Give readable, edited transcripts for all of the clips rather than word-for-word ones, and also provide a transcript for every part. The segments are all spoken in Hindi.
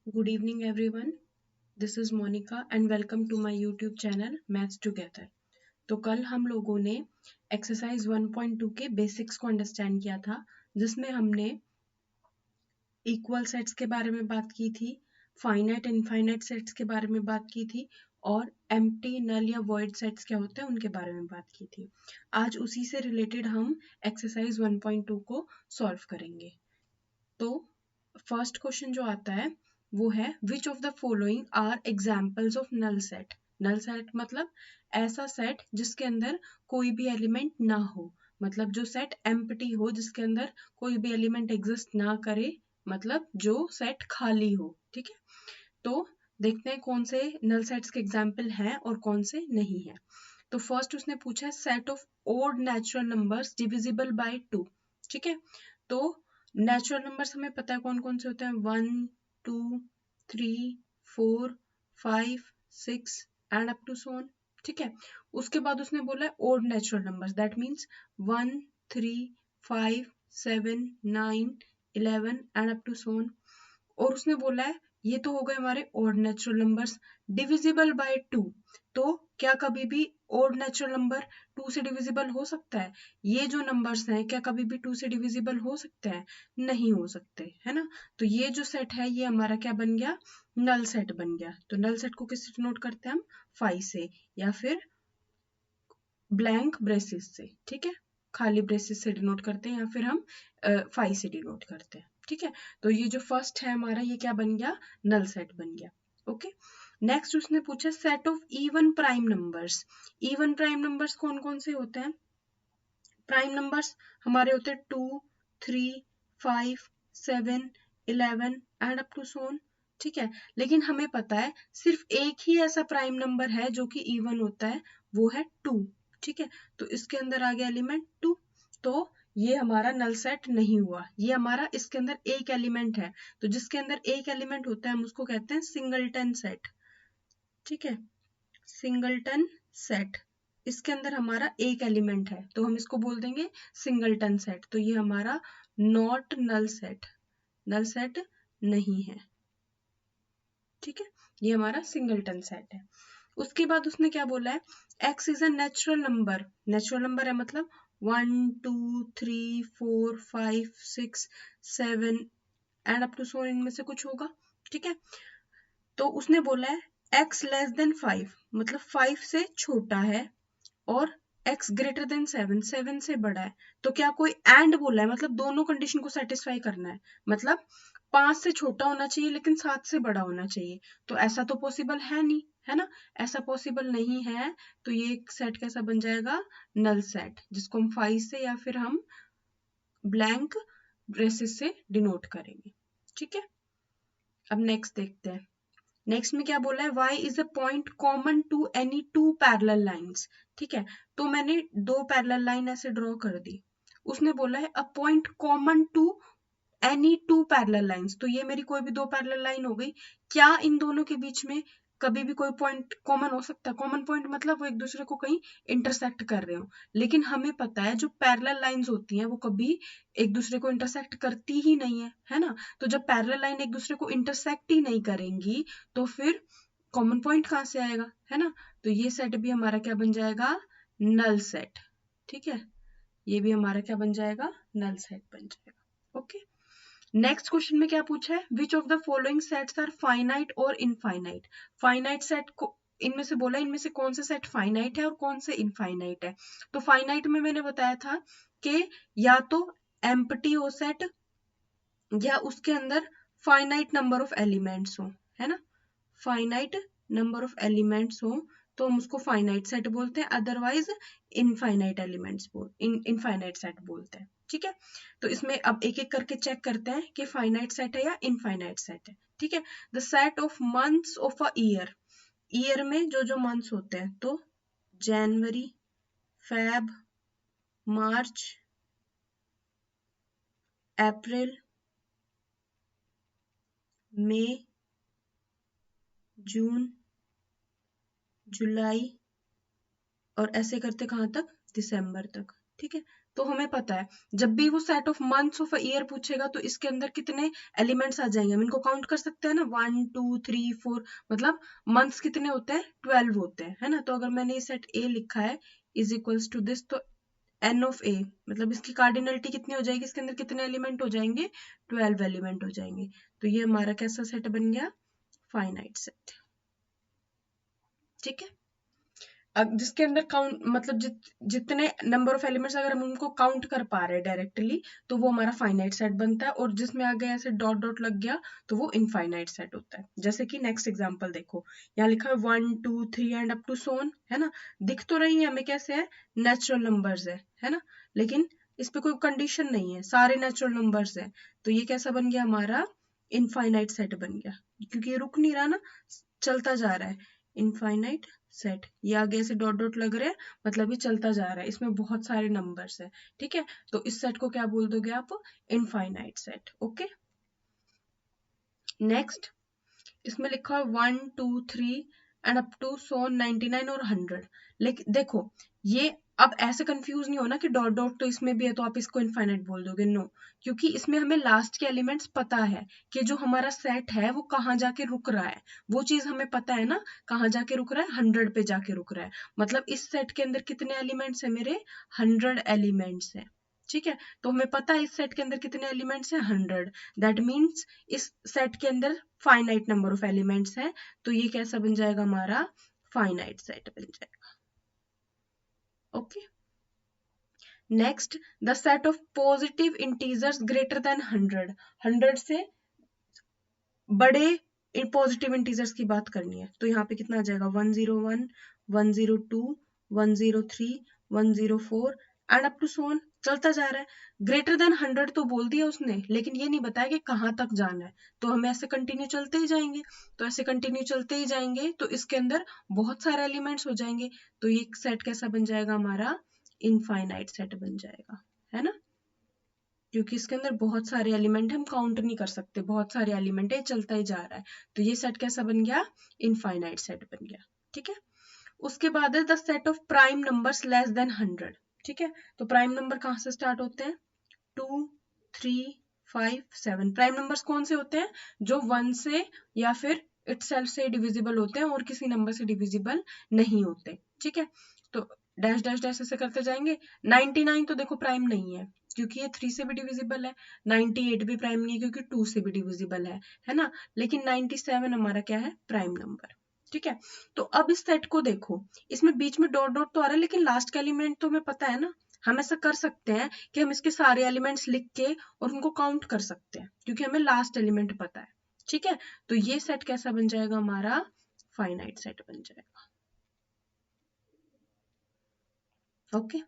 Good evening, everyone. This is Monica and welcome to my YouTube channel Maths Together. तो कल हम लोगों ने एक्सरसाइज 1.2 के बेसिक्स को अंडरस्टैंड किया था, जिसमें हमने इक्वल सेट्स के बारे में बात की थी, फाइनाइट इनफाइनाइट सेट्स के बारे में बात की थी और एम्प्टी नल या वॉइड सेट्स क्या होते हैं उनके बारे में बात की थी। आज उसी से रिलेटेड हम एक्सरसाइज 1.2 को सॉल्व करेंगे। तो फर्स्ट क्वेश्चन जो आता है वो है which of the following are examples of null set. Null set मतलब ऐसा सेट जिसके अंदर कोई भी एलिमेंट ना हो, मतलब जो सेट एम्प्टी हो, जिसके अंदर कोई भी एलिमेंट एग्जिस्ट ना करे, मतलब जो सेट खाली हो। ठीक है, तो देखते हैं कौन से नल सेट्स के एग्जाम्पल हैं और कौन से नहीं है। तो फर्स्ट उसने पूछा है set of odd natural numbers divisible by 2। ठीक है, तो नेचुरल नंबर्स हमें पता है कौन कौन से होते हैं, 1 2 3 4 5 6 and up to so on. ठीक है, उसके बाद उसने बोला है odd natural numbers, that means 1 3 5 7 9 11 and up to so on. और उसने बोला है ये तो हो गए हमारे odd natural numbers divisible by 2। तो क्या कभी भी ओड नेचुरल नंबर 2 से डिविजिबल हो सकता है? ये जो नंबर्स हैं क्या कभी भी 2 से डिविजिबल हो सकते हैं? नहीं हो सकते, है ना। तो ये जो सेट है ये हमारा क्या बन गया, नल सेट बन गया। तो नल सेट को किससे डिनोट करते हैं हम, 5 से, या फिर ब्लैंक ब्रेसेस से। ठीक है, खाली ब्रेसेस से डिनोट करते हैं या फिर हम 5 से डिनोट करते हैं। ठीक है, तो ये जो फर्स्ट है हमारा ये क्या बन गया, नल सेट बन गया। ओके, नेक्स्ट उसने पूछा set of even prime numbers. Even prime numbers कौन कौन से होते हैं? प्राइम नंबर्स हमारे होते हैं 2 3 5 7 11 and up to so on. ठीक है, लेकिन हमें पता है सिर्फ एक ही ऐसा प्राइम नंबर है जो कि इवन होता है, वो है 2। ठीक है, तो इसके अंदर आ गया एलिमेंट 2, तो ये हमारा नल सेट नहीं हुआ। ये हमारा इसके अंदर एक एलिमेंट है, तो जिसके अंदर एक एलिमेंट होता है हम उसको कहते हैं सिंगलटन सेट। ठीक है, सिंगलटन सेट, इसके अंदर हमारा एक एलिमेंट है तो हम इसको बोल देंगे सिंगलटन सेट। तो ये हमारा not null set, null set नहीं है। ठीक है, ये हमारा सिंगलटन सेट है। उसके बाद उसने क्या बोला है, x is a natural number. Natural number है मतलब 1 2 3 4 5 6 7 एंड अप टू सो इनमें से कुछ होगा। ठीक है, तो उसने बोला है x लेस देन 5 मतलब 5 से छोटा है और x ग्रेटर देन 7 7 से बड़ा है। तो क्या कोई एंड बोला है, मतलब दोनों कंडीशन को सेटिस्फाई करना है, मतलब 5 से छोटा होना चाहिए लेकिन 7 से बड़ा होना चाहिए। तो ऐसा तो पॉसिबल है नहीं, है ना, ऐसा पॉसिबल नहीं है। तो ये सेट कैसा बन जाएगा, नल सेट, जिसको हम 5 से या फिर हम ब्लैंक ब्रेसेस से डिनोट करेंगे। ठीक है, अब नेक्स्ट देखते हैं। नेक्स्ट में क्या बोला है, y is a point common to any two parallel lines. ठीक है, तो मैंने दो पैरेलल लाइन ऐसे ड्रॉ कर दी। उसने बोला है a point common to any two parallel lines, तो ये मेरी कोई भी दो पैरेलल लाइन हो गई। क्या इन दोनों के बीच में कभी भी कोई पॉइंट कॉमन हो सकता है? कॉमन पॉइंट मतलब वो एक दूसरे को कहीं इंटरसेक्ट कर रहे हो, लेकिन हमें पता है जो पैरेलल लाइंस होती हैं वो कभी एक दूसरे को इंटरसेक्ट करती ही नहीं है ना। तो जब पैरेलल लाइन एक दूसरे को इंटरसेक्ट ही नहीं करेंगी तो फिर कॉमन पॉइंट कहाँ से आएगा, है ना। तो ये सेट भी हमारा क्या बन जाएगा, नल सेट। ठीक है, ये भी हमारा क्या बन जाएगा, नल सेट बन जाएगा। ओके, नेक्स्ट क्वेश्चन में क्या पूछा है, which of the following sets are finite और इनफाइनाइट। फाइनाइट सेट को इनमें से बोला, इनमें से कौन सा सेट फाइनाइट है और कौन से इनफाइनाइट है। तो फाइनाइट में मैंने बताया था कि या तो एम्प्टी हो सेट या उसके अंदर फाइनाइट नंबर ऑफ एलिमेंट्स हो, है ना। फाइनाइट नंबर ऑफ एलिमेंट्स हो तो हम उसको फाइनाइट सेट बोलते हैं, otherwise infinite elements infinite set बोलते हैं। ठीक है, तो इसमें अब एक एक करके चेक करते हैं कि फाइनाइट सेट है या इनफाइनाइट सेट है। ठीक है, the set of months of a year, year में जो जो मंथ्स होते हैं, तो जनवरी फेब मार्च अप्रैल मई जून जुलाई और ऐसे करते कहाँ तक, दिसंबर तक। ठीक है, तो हमें पता है जब भी वो set of months of year पूछेगा तो इसके अंदर कितने एलिमेंट्स आ जाएंगे, हम इनको काउंट कर सकते हैं ना, 1 2 3 4, मतलब मंथ्स कितने होते हैं, 12 होते हैं, है ना। तो अगर मैंने ये सेट ए लिखा है इज इक्वल्स टू दिस, तो एन ऑफ ए मतलब इसकी कार्डिनलिटी कितनी हो जाएगी, इसके अंदर कितने एलिमेंट हो जाएंगे, 12 एलिमेंट हो जाएंगे। तो ये हमारा कैसा सेट बन गया, फाइनाइट सेट। ठीक है, अब जिसके अंदर काउंट मतलब जितने नंबर ऑफ एलिमेंट्स अगर हम उनको काउंट कर पा रहे हैं डायरेक्टली तो वो हमारा फाइनाइट सेट बनता है, और जिसमें आगे ऐसे डॉट डॉट लग गया तो वो इनफाइनाइट सेट होता है। जैसे कि नेक्स्ट एग्जांपल देखो, यहाँ लिखा है 1 2 3 एंड अप टू सोन, है ना। दिख तो रही है हमें कैसे है, नेचुरल नंबर्स है ना, लेकिन इस पे कोई कंडीशन नहीं है, सारे नेचुरल नंबर्स है। तो ये कैसा बन गया हमारा, इनफाइनाइट सेट बन गया, क्योंकि ये रुक नहीं रहा ना, चलता जा रहा है, इनफाइनाइट सेट। ये आगे से डॉट डॉट लग रहे हैं मतलब ये चलता जा रहा है, इसमें बहुत सारे नंबर्स है। ठीक है, तो इस सेट को क्या बोल दोगे आप, इनफाइनाइट सेट। ओके, नेक्स्ट इसमें लिखा है 1 2 3 एंड अप टू सो 99 और 100। लेकिन देखो ये अब ऐसे कंफ्यूज नहीं होना कि डॉट डॉट तो इसमें भी है तो आप इसको इनफाइनाइट बोल दोगे, नो, क्योंकि इसमें हमें लास्ट के एलिमेंट्स पता है कि जो हमारा सेट है वो कहाँ जाके रुक रहा है, वो चीज हमें पता है ना, कहाँ जाके रुक रहा है, 100 पे जाके रुक रहा है। मतलब इस सेट के अंदर कितने एलिमेंट्स है मेरे, 100 एलिमेंट्स है। ठीक है, तो हमें पता है इस सेट के अंदर कितने एलिमेंट्स हैं, 100। दैट मीन्स इस सेट के अंदर फाइनाइट नंबर ऑफ एलिमेंट्स है, तो ये कैसा बन जाएगा हमारा, फाइनाइट सेट बन जाएगा। Okay, next the set of positive integers greater than 100, 100 से बड़े पॉजिटिव इंटीजर्स की बात करनी है, तो यहाँ पे कितना आ जाएगा, 101 102 103 104 एंड अप टू सोन, चलता जा रहा है। ग्रेटर देन 100 तो बोल दिया उसने, लेकिन ये नहीं बताया कि कहाँ तक जाना है, तो हम ऐसे कंटिन्यू चलते ही जाएंगे। तो ऐसे कंटिन्यू चलते ही जाएंगे तो इसके अंदर बहुत सारे एलिमेंट्स हो जाएंगे, तो ये सेट कैसा बन जाएगा हमारा, इनफाइनाइट सेट बन जाएगा, है ना, क्योंकि इसके अंदर बहुत सारे एलिमेंट हम काउंट नहीं कर सकते, बहुत सारे एलिमेंट है, चलता ही जा रहा है। तो ये सेट कैसा बन गया, इनफाइनाइट सेट बन गया। ठीक है, उसके बाद है the set of prime numbers less than 100। ठीक है, तो प्राइम नंबर कहाँ से स्टार्ट होते हैं, 2 3 5 7। प्राइम नंबर्स कौन से होते हैं, जो 1 से या फिर इटसेल्फ से डिविजिबल होते हैं और किसी नंबर से डिविजिबल नहीं होते। ठीक है, तो डैश डैश डैश ऐसे करते जाएंगे। 99 तो देखो प्राइम नहीं है क्योंकि ये 3 से भी डिविजिबल है, 98 भी प्राइम नहीं है क्योंकि 2 से भी डिविजिबल है ना, लेकिन 97 हमारा क्या है, प्राइम नंबर। ठीक है, तो अब इस सेट को देखो, इसमें बीच में डॉट डॉट तो आ रहा है लेकिन लास्ट का एलिमेंट तो हमें पता है ना, हम ऐसा कर सकते हैं कि हम इसके सारे एलिमेंट्स लिख के और उनको काउंट कर सकते हैं क्योंकि हमें लास्ट एलिमेंट पता है। ठीक है, तो ये सेट कैसा बन जाएगा हमारा, फाइनाइट सेट बन जाएगा। ओके,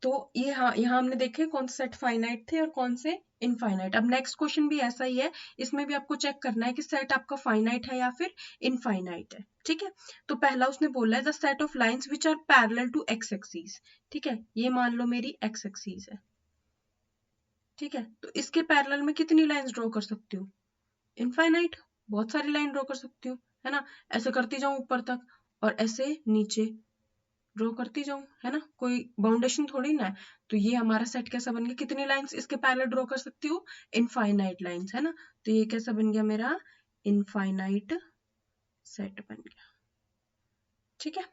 तो ये हाँ, यहाँ हमने देखे कौन से सेट फाइनाइट थे और कौन से इनफाइनाइट। अब नेक्स्ट क्वेश्चन भी ऐसा ही है, इसमें भी आपको चेक करना है कि सेट आपका फाइनाइट है या फिर इनफाइनाइट है। ठीक है, तो पहला उसने बोला है the set of lines which are parallel to X axis. ठीक है, ये मान लो मेरी एक्स एक्सिस है। ठीक है, तो इसके पैरेलल में कितनी लाइंस ड्रॉ कर सकती हूँ, इनफाइनाइट, बहुत सारी लाइन ड्रॉ कर सकती हूँ, है ना। ऐसे करती जाऊं ऊपर तक और ऐसे नीचे ड्रॉ करती जाऊं, है ना, कोई बाउंडेशन थोड़ी ना है। तो ये हमारा सेट कैसा बन गया, कितनी लाइंस इसके पैरेलल ड्रॉ कर सकती हूँ, इनफाइनाइट लाइंस, है ना। तो ये कैसा बन गया मेरा, इनफाइनाइट सेट बन गया। ठीक है,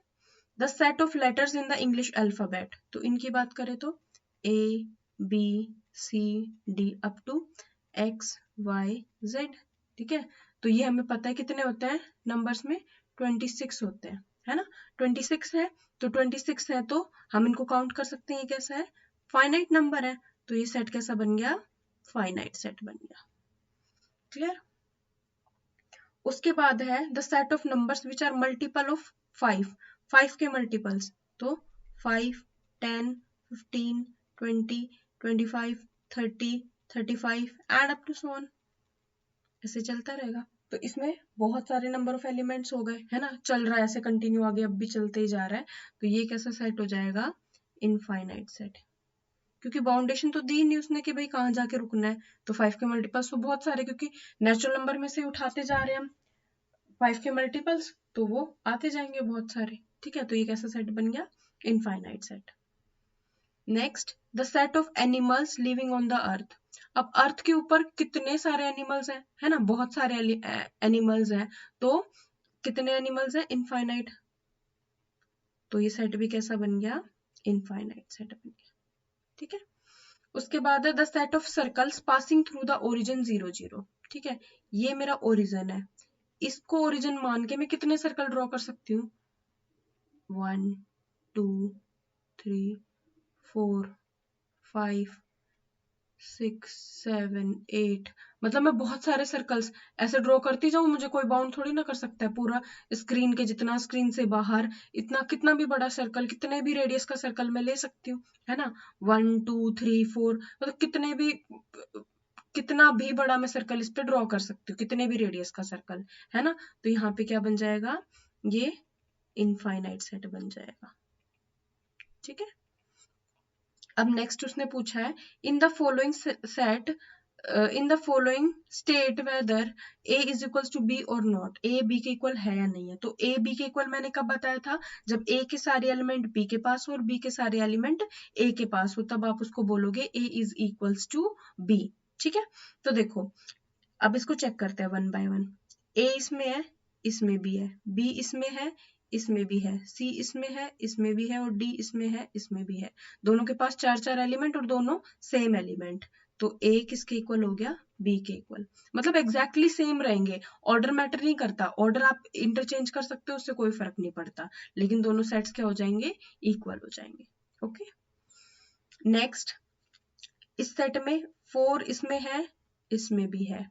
the set of letters in the English alphabet, तो इनकी बात करें तो A B C D up to X Y Z. ठीक है, तो ये हमें पता है कितने होते हैं नंबर्स में, 26 होते हैं, है ना। 26 है तो 26 है तो हम इनको काउंट कर सकते हैं, ये कैसा है, फाइनाइट नंबर है, तो ये सेट कैसा बन गया, फाइनाइट सेट बन गया। क्लियर, उसके बाद है the set of numbers which are multiple of 5, 5 के मल्टीपल्स, तो 5 10 15 20 25 30 35 and up to so on, ऐसे चलता रहेगा। तो इसमें बहुत सारे नंबर ऑफ एलिमेंट्स हो गए, है ना, चल रहा है ऐसे कंटिन्यू, आगे अब भी चलते ही जा रहा है। तो ये कैसा सेट हो जाएगा, इनफाइनाइट सेट, क्योंकि बाउंडेशन तो दी नहीं उसने कि भाई कहाँ जाके रुकना है। तो 5 के मल्टीपल्स तो बहुत सारे, क्योंकि नेचुरल नंबर में से उठाते जा रहे हैं हम 5 के मल्टीपल्स, तो वो आते जाएंगे बहुत सारे। ठीक है, तो ये कैसा सेट बन गया, infinite set. Next, the set of animals living on the earth. अब अर्थ के ऊपर कितने सारे एनिमल्स हैं, है ना, बहुत सारे एनिमल्स हैं, तो कितने एनिमल्स हैं, इनफाइनाइट। तो ये सेट भी कैसा बन गया, इनफाइनाइट सेट बन गया, ठीक है। उसके बाद है the set of circles passing through the origin 0 0, ठीक है। ये मेरा ओरिजिन है, इसको ओरिजिन मान के मैं कितने सर्कल ड्रॉ कर सकती हूँ, 1 2 3 4 5 6 7 8, मतलब मैं बहुत सारे सर्कल्स ऐसे ड्रॉ करती जाऊं, मुझे कोई बाउंड थोड़ी ना कर सकता है। पूरा स्क्रीन के जितना, स्क्रीन से बाहर इतना, कितना भी बड़ा सर्कल, कितने भी रेडियस का सर्कल मैं ले सकती हूँ, है ना। 1 2 3 4, मतलब कितने भी, कितना भी बड़ा मैं सर्कल इस पे ड्रॉ कर सकती हूँ, कितने भी रेडियस का सर्कल, है ना। तो यहाँ पे क्या बन जाएगा, ये इनफाइनाइट सेट बन जाएगा, ठीक है। अब नेक्स्ट उसने पूछा है, in the following set, in the following state whether A is equal to B और नॉट, ए बी के इक्वल है या नहीं है। तो ए बी के इक्वल मैंने कब बताया था, जब ए के सारे एलिमेंट बी के पास हो और बी के सारे एलिमेंट ए के पास हो, तब आप उसको बोलोगे ए इज इक्वल्स टू बी, ठीक है। तो देखो, अब इसको चेक करते हैं वन बाय वन। ए इसमें है, इसमें भी है, बी इसमें है, इसमें भी है, सी इसमें है, इसमें भी है, और डी इसमें है, इसमें भी है। दोनों के पास चार चार एलिमेंट और दोनों सेम एलिमेंट। तो ए किसके इक्वल हो गया, बी के इक्वल, मतलब एग्जैक्टली सेम रहेंगे। ऑर्डर मैटर नहीं करता, ऑर्डर आप इंटरचेंज कर सकते हो, उससे कोई फर्क नहीं पड़ता, लेकिन दोनों सेट्स क्या हो जाएंगे, इक्वल हो जाएंगे। ओके, नेक्स्ट, इस सेट में 4 इसमें है, इसमें भी है,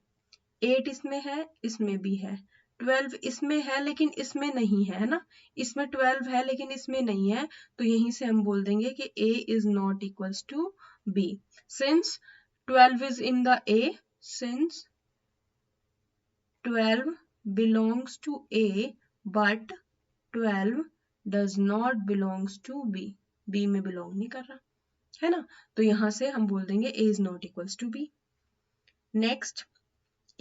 8 इसमें है, इसमें भी है, 12 इसमें है लेकिन इसमें नहीं है ना, इसमें 12 है लेकिन इसमें नहीं है। तो यहीं से हम बोल देंगे कि A is not equals to B, since 12 is in the A, since 12 belongs to A but 12 does not belongs to B, B में बिलोंग नहीं कर रहा, है ना। तो यहां से हम बोल देंगे A is not equals to B। Next,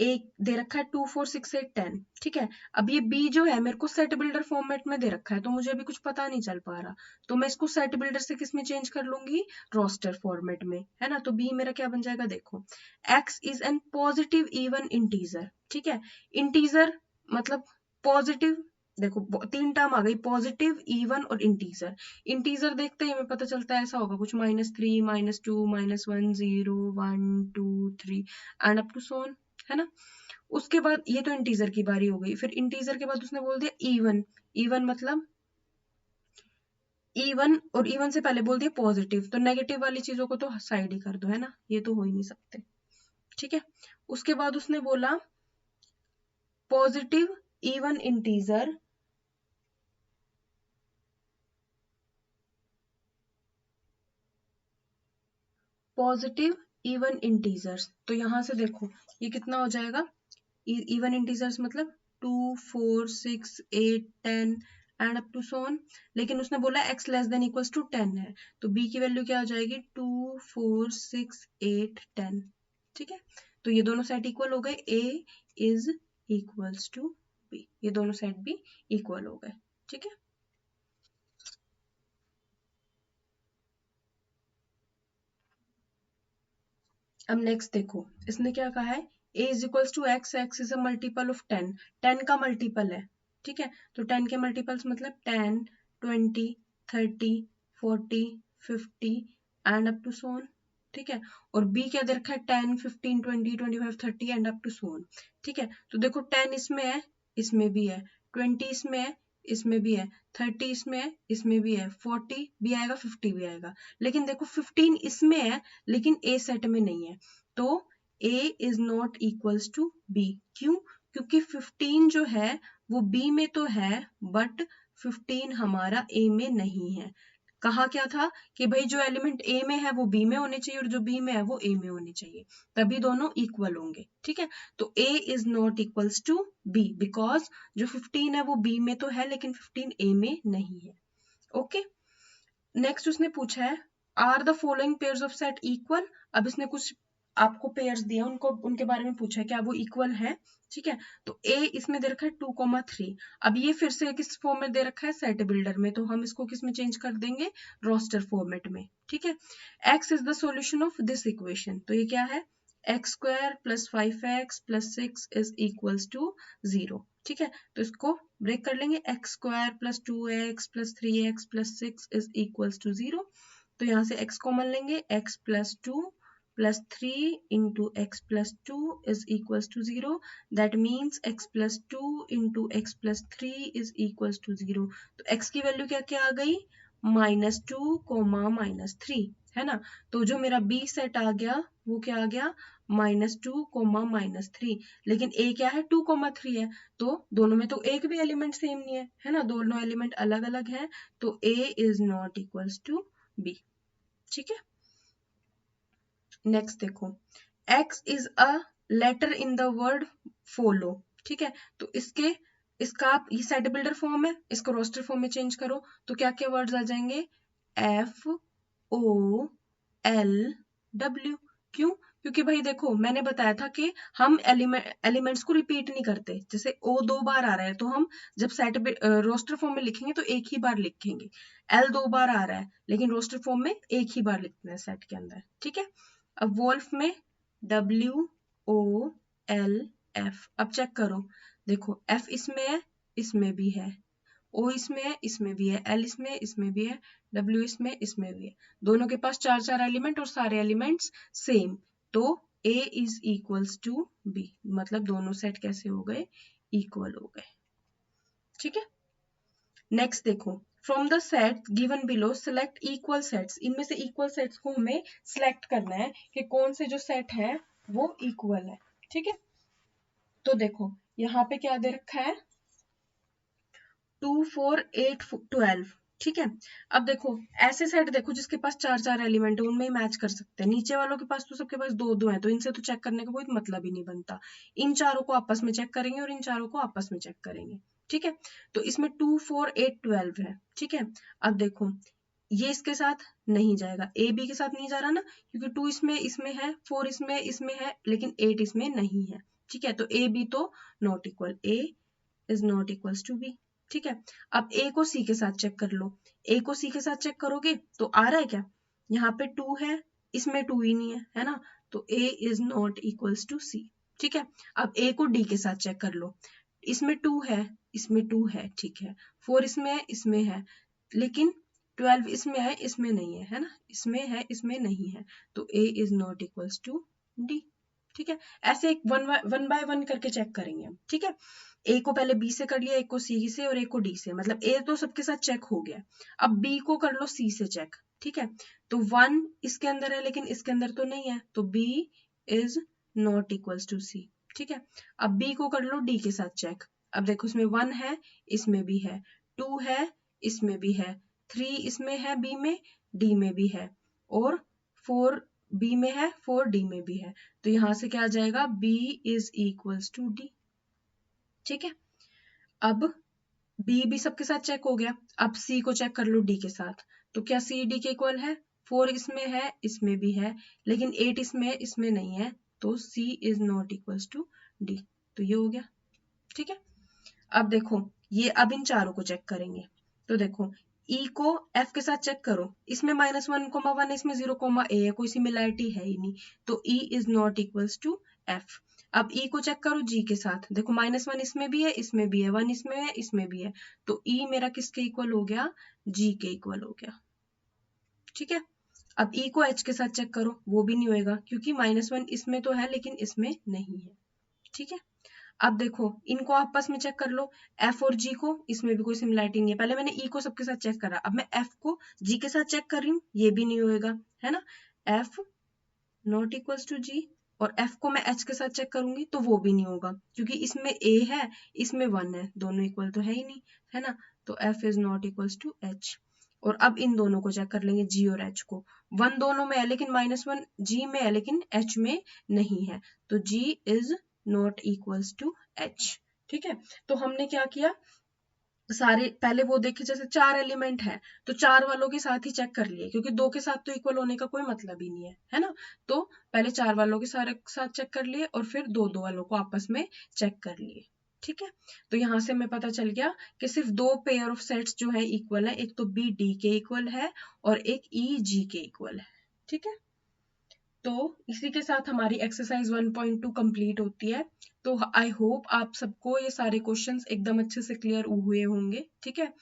एक दे रखा है 2 4 6 8 10, ठीक है। अब ये बी जो है मेरे को सेट बिल्डर फॉर्मेट में दे रखा है, तो मुझे अभी कुछ पता नहीं चल पा रहा, तो मैं इसको सेट बिल्डर से किस में चेंज कर लूंगी, रोस्टर फॉर्मेट में, है ना। तो बी मेरा क्या बन जाएगा, देखो, x is an positive even integer, ठीक है। इंटीजर मतलब पॉजिटिव, देखो तीन टर्म आ गई, पॉजिटिव, इवन और इंटीजर। इंटीजर देखते ही हमें पता चलता है ऐसा होगा कुछ, -3 -2 -1 0 1 2 3 and up to so on, है ना। उसके बाद ये तो इंटीजर की बारी हो गई, फिर इंटीजर के बाद उसने बोल दिया इवन, इवन मतलब इवन, और इवन से पहले बोल दिया पॉजिटिव, तो नेगेटिव वाली चीजों को तो साइड ही कर दो, है ना, ये तो हो ही नहीं सकते, ठीक है। उसके बाद उसने बोला positive even integer, positive even integers, तो यहां से देखो ये कितना हो जाएगा, इवन इंटीजर्स मतलब 2 4 6 8 10 and up to so on. लेकिन उसने बोला x less than equals to 10 है, तो b की वैल्यू क्या हो जाएगी, 2 4 6 8 10, ठीक है। तो ये दोनों सेट इक्वल हो गए, a is equals to b, ये दोनों सेट भी इक्वल हो गए, ठीक है। अब नेक्स्ट देखो, इसने क्या कहा है, a is equals to X, X is a multiple of 10, 10 का मल्टीपल है, ठीक है। तो 10 के मल्टीपल्स मतलब 10 20 30 40 50 and up to so on, ठीक है। और b क्या दे रखा है, 10 15 20 25 30 and up to so on, ठीक है। तो देखो 10 इसमें है, इसमें भी है, 20 इसमें है, इसमें भी है, 30 इसमें है, इसमें भी है, 40 भी आएगा, 50 भी आएगा। लेकिन देखो 15 इसमें है लेकिन ए सेट में नहीं है, तो A is not equals to B, क्यों, क्योंकि 15 जो है वो बी में तो है बट 15 हमारा ए में नहीं है। कहा क्या था कि भाई जो एलिमेंट ए में है वो बी में होने चाहिए और जो बी में है वो ए में होने चाहिए, तभी दोनों इक्वल होंगे, ठीक है। तो A is not equals to B because जो 15 है वो बी में तो है लेकिन 15 ए में नहीं है। ओके, नेक्स्ट उसने पूछा है are the following pairs of set equal. अब इसने कुछ आपको पेयर्स दिए उनको उनके बारे में पूछा है क्या वो इक्वल है, ठीक है। तो ए इसमें दे रखा है 2,3। अब ये फिर से किस फॉर्म में दे रखा है, सेट बिल्डर में, तो हम इसको किस में चेंज कर देंगे, रोस्टर फॉर्मेट में, ठीक है। x is the solution of this equation, तो ये क्या है, x² + 5x + 6 is equals to 0, ठीक है। तो इसको ब्रेक कर लेंगे, x² + 2x + 3x + 6 is equals to 0। तो यहाँ से x कॉमन लेंगे, x + 2 + 3 into x + 2 is equals to 0. That means x + 2 into x + 3 is equals to 0. तो x की वैल्यू क्या क्या आ गई, -2, -3, है ना। तो जो मेरा b सेट आ गया वो क्या आ गया, -2, -3। लेकिन a क्या है, 2,3 है, तो दोनों में तो एक भी एलिमेंट सेम नहीं है ना, दोनों एलिमेंट अलग अलग हैं, तो a is not equals to b, ठीक है। नेक्स्ट देखो, x is a letter in the word follow, ठीक है। तो इसका आप ये सेट बिल्डर फॉर्म है, इसको रोस्टर फॉर्म में चेंज करो तो क्या क्या वर्ड्स आ जाएंगे, FOLW। क्यों, क्योंकि भाई देखो मैंने बताया था कि हम एलिमेंट्स को रिपीट नहीं करते, जैसे O 2 बार आ रहा है तो हम जब सेट रोस्टर फॉर्म में लिखेंगे तो एक ही बार लिखेंगे, L 2 बार आ रहा है लेकिन रोस्टर फॉर्म में एक ही बार लिखते हैं सेट के अंदर, ठीक है। अब वोल्फ में WOLF, अब चेक करो, देखो F इसमें है, इसमें भी है, O इसमें है, इसमें भी है, L इसमें भी है, W इसमें भी है, दोनों के पास 4 एलिमेंट और सारे एलिमेंट्स सेम, तो A is equals to B, मतलब दोनों सेट कैसे हो गए, इक्वल हो गए, ठीक है। नेक्स्ट देखो, from the set given below select equal sets, इनमें से इक्वल सेट्स को हमें सिलेक्ट करना है कि कौन से जो सेट है वो इक्वल है, ठीक है। तो देखो यहाँ पे क्या दे रखा है, 2, 4, 8, 12, ठीक है। अब देखो ऐसे सेट देखो जिसके पास 4 एलिमेंट है उनमें ही मैच कर सकते हैं, नीचे वालों के पास तो सबके पास 2 है, तो इनसे तो चेक करने का कोई मतलब ही नहीं बनता, इन चारों को आपस में चेक करेंगे और इन चारों को आपस में चेक करेंगे, ठीक है। तो इसमें 2, 4, 8, 12 है, ठीक है। अब देखो ये इसके साथ नहीं जाएगा, ए बी के साथ नहीं जा रहा ना, क्योंकि 2 इसमें है, 4 इसमें है, लेकिन 8 इसमें नहीं है, ठीक है। तो ए बी तो not equal, A is not equals to B, ठीक है। अब ए को सी के साथ चेक कर लो, ए को सी के साथ चेक करोगे तो आ रहा है क्या, यहाँ पे 2 है, इसमें 2 ही नहीं है ना, तो A is not equals to C, ठीक है। अब ए को डी के साथ चेक कर लो, इसमें 2 है, इसमें 2 है, ठीक है, 4 इसमें है, लेकिन 12 इसमें है, इसमें नहीं है ना, इसमें है, इसमें नहीं है, तो A is not equals to D, ठीक है। ऐसे एक वन बाय वन करके चेक करेंगे हम, ठीक है। ए को पहले बी से कर लिया, एक को सी से और एक को डी से, मतलब ए तो सबके साथ चेक हो गया, अब बी को कर लो सी से चेक, ठीक है। तो 1 इसके अंदर है लेकिन इसके अंदर तो नहीं है, तो B is not equals to C, ठीक है। अब बी को कर लो डी के साथ चेक, अब देखो इसमें 1 है, इसमें भी है, 2 है, इसमें भी है, 3 इसमें है, बी में, डी में भी है, और 4 बी में है, 4 डी में भी है, तो यहां से क्या आ जाएगा, B is equals to D, ठीक है। अब बी भी सबके साथ चेक हो गया, अब सी को चेक कर लो डी के साथ, तो क्या सी डी के इक्वल है, 4 इसमें है, इसमें भी है, लेकिन 8 इसमें नहीं है, तो C is not equals to D, तो ये हो गया, ठीक है। अब देखो ये अब इन चारों को चेक करेंगे, तो देखो E को F के साथ चेक करो, इसमें -1, 1 इसमें 0, A है, कोई सिमिलैरिटी है ही नहीं, तो E is not equals to F। अब E को चेक करो G के साथ, देखो -1 इसमें भी है, इसमें भी है, 1 इसमें है, इसमें भी है, तो E मेरा किसके इक्वल हो गया, G के इक्वल हो गया, ठीक है। अब E को H के साथ चेक करो, वो भी नहीं होएगा क्योंकि -1 इसमें तो है लेकिन इसमें नहीं है, ठीक है। अब देखो इनको आपस में चेक कर लो, F और G को, इसमें भी कोई सिमिलैरिटी नहीं है, पहले मैंने E को सबके साथ चेक करा, अब मैं F को G के साथ चेक कर रही हूँ, ये भी नहीं होएगा, है ना, F not equals to G, और F को मैं H के साथ चेक करूंगी तो वो भी नहीं होगा क्योंकि इसमें A है, इसमें 1 है, दोनों इक्वल तो है ही नहीं, है ना, तो F is not equals to H। और अब इन दोनों को चेक कर लेंगे, G और H को, 1 दोनों में है लेकिन -1 G में है लेकिन H में नहीं है, तो G is not equals to H, ठीक है। तो हमने क्या किया, सारे पहले वो देखे, जैसे 4 एलिमेंट है तो 4 वालों के साथ ही चेक कर लिए, क्योंकि 2 के साथ तो इक्वल होने का कोई मतलब ही नहीं है ना। तो पहले 4 वालों के सारे साथ चेक कर लिए और फिर 2 वालों को आपस में चेक कर लिए। ठीक है, तो यहाँ से हमें पता चल गया कि सिर्फ 2 पेयर ऑफ सेट्स जो है इक्वल है, एक तो बी डी के इक्वल है और एक ई जी के इक्वल है। ठीक है, तो इसी के साथ हमारी एक्सरसाइज 1.2 कंप्लीट होती है। तो आई होप आप सबको ये सारे क्वेश्चंस एकदम अच्छे से क्लियर हुए होंगे। ठीक है,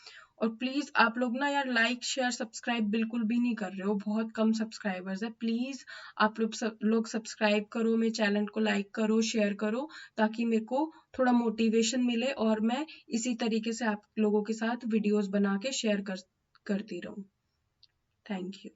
और प्लीज आप लोग ना यार लाइक शेयर सब्सक्राइब बिल्कुल भी नहीं कर रहे हो, बहुत कम सब्सक्राइबर्स है। प्लीज आप लोग सब्सक्राइब करो, मेरे चैनल को लाइक करो, शेयर करो, ताकि मेरे को थोड़ा मोटिवेशन मिले और मैं इसी तरीके से आप लोगों के साथ वीडियोस बना के शेयर करती रहूं। Thank you.